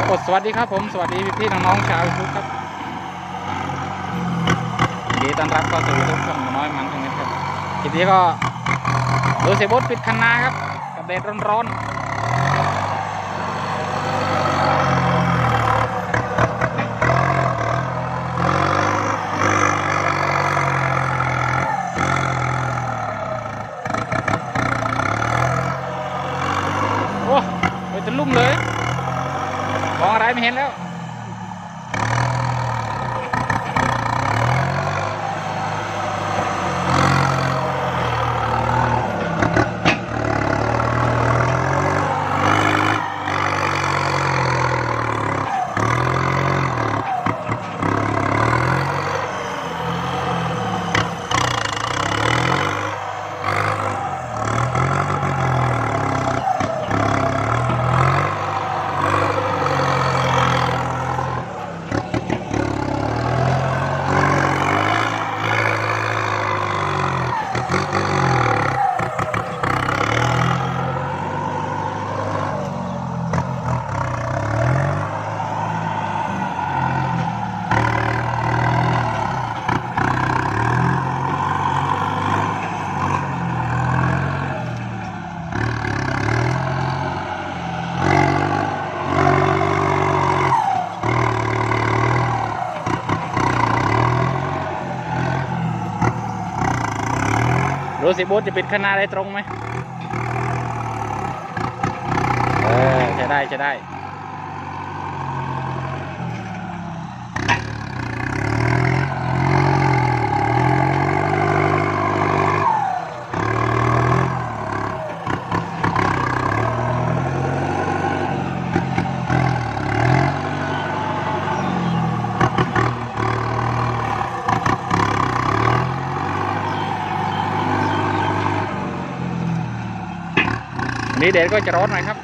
สวัสดีครับผมสวัสดีพี่น้องๆชาวยูทูบครับยินดีต้อนรับเข้าสู่ยูทูบช่องน้อยมันตรงนี้ครับทีนี้ก็ดูเสียบดปิดคันนาครับกับแดดร้อนๆโอ้ไปตะลุ่มเลยมองอะไรไม่เห็นแล้วดูสิโบ๊ทจะปิดคันนาได้ตรงไหมใช่ได้ใช่ได้นี่เด็ดก็จะร้อนหน่อยครับ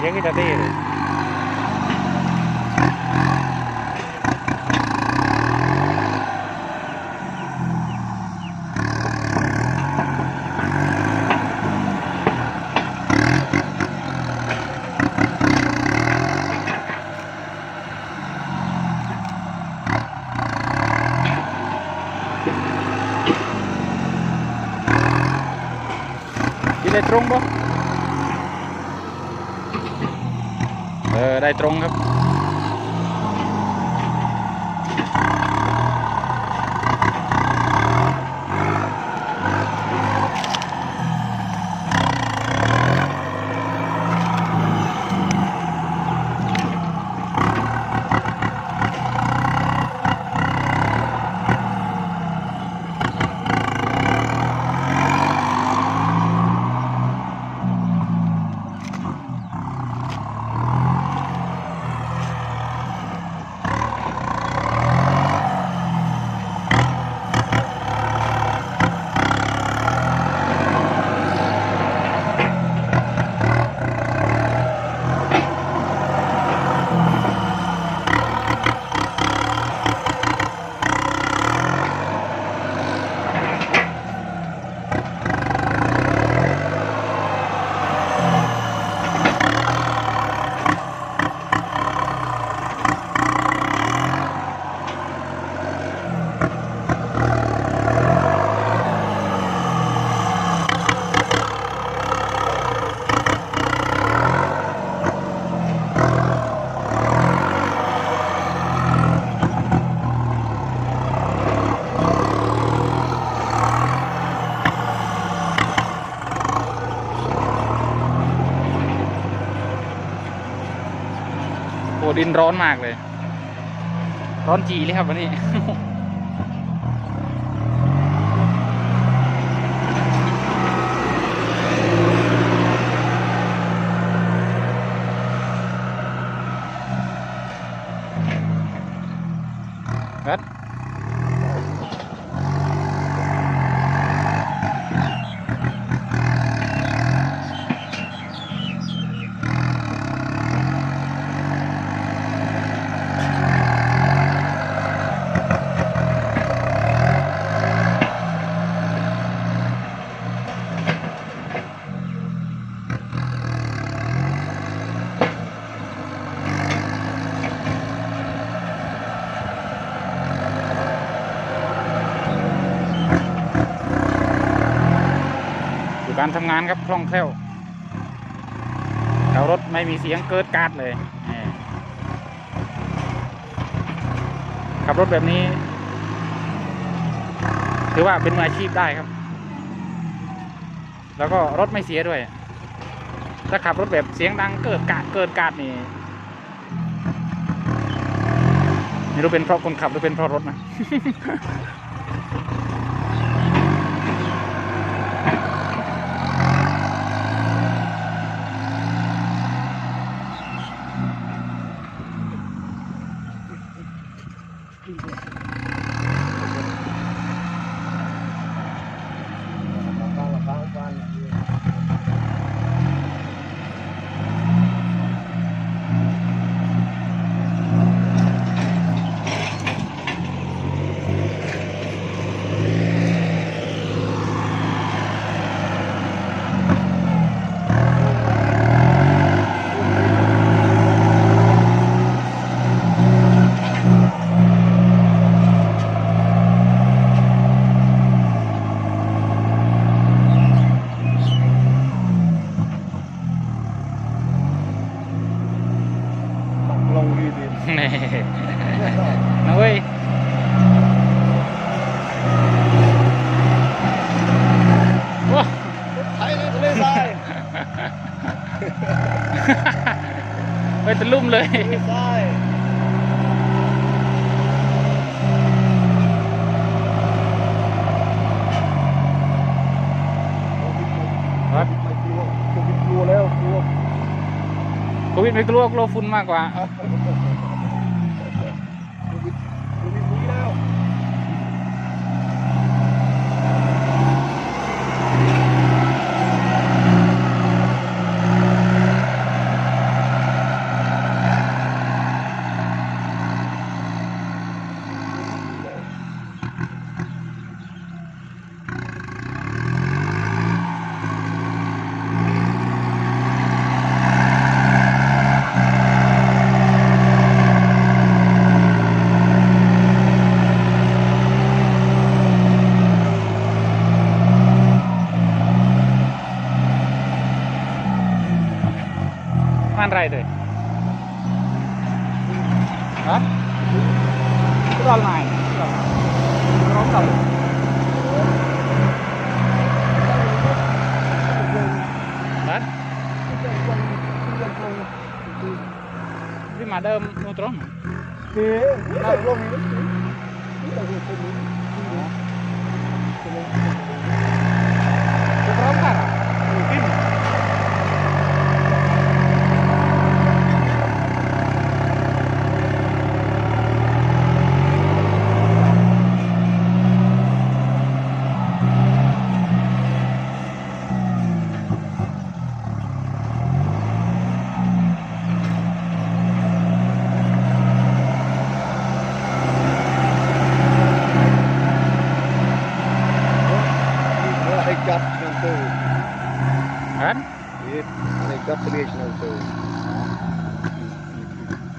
สียงก็จะเท่เลยได้ตรงปะได้ตรงครับโอ้ดินร้อนมากเลยร้อนจีเลยครับวันนี้ ครับการทำงานครับคล่องแคล่วแล้วรถไม่มีเสียงเกิดกาดเลยขับรถแบบนี้ถือว่าเป็นมืออาชีพได้ครับแล้วก็รถไม่เสียด้วยถ้าขับรถแบบเสียงดังเกิดกาดนี่ไม่รู้เป็นเพราะคนขับหรือเป็นเพราะรถนะ นี่นะเว้ยว้าไทยเลยทะเลทราย ไปตะลุ่มเลย ทะเลทรายครับ ไม่กลัวกลัวแล้วกลัว โควิดไม่กลัวฝุ่นมากกว่า มันไรเลยฮะรอลไหนร้องต่อฮะที่มาเดิมนูตรง Nih, ini lagi. Ini lagi.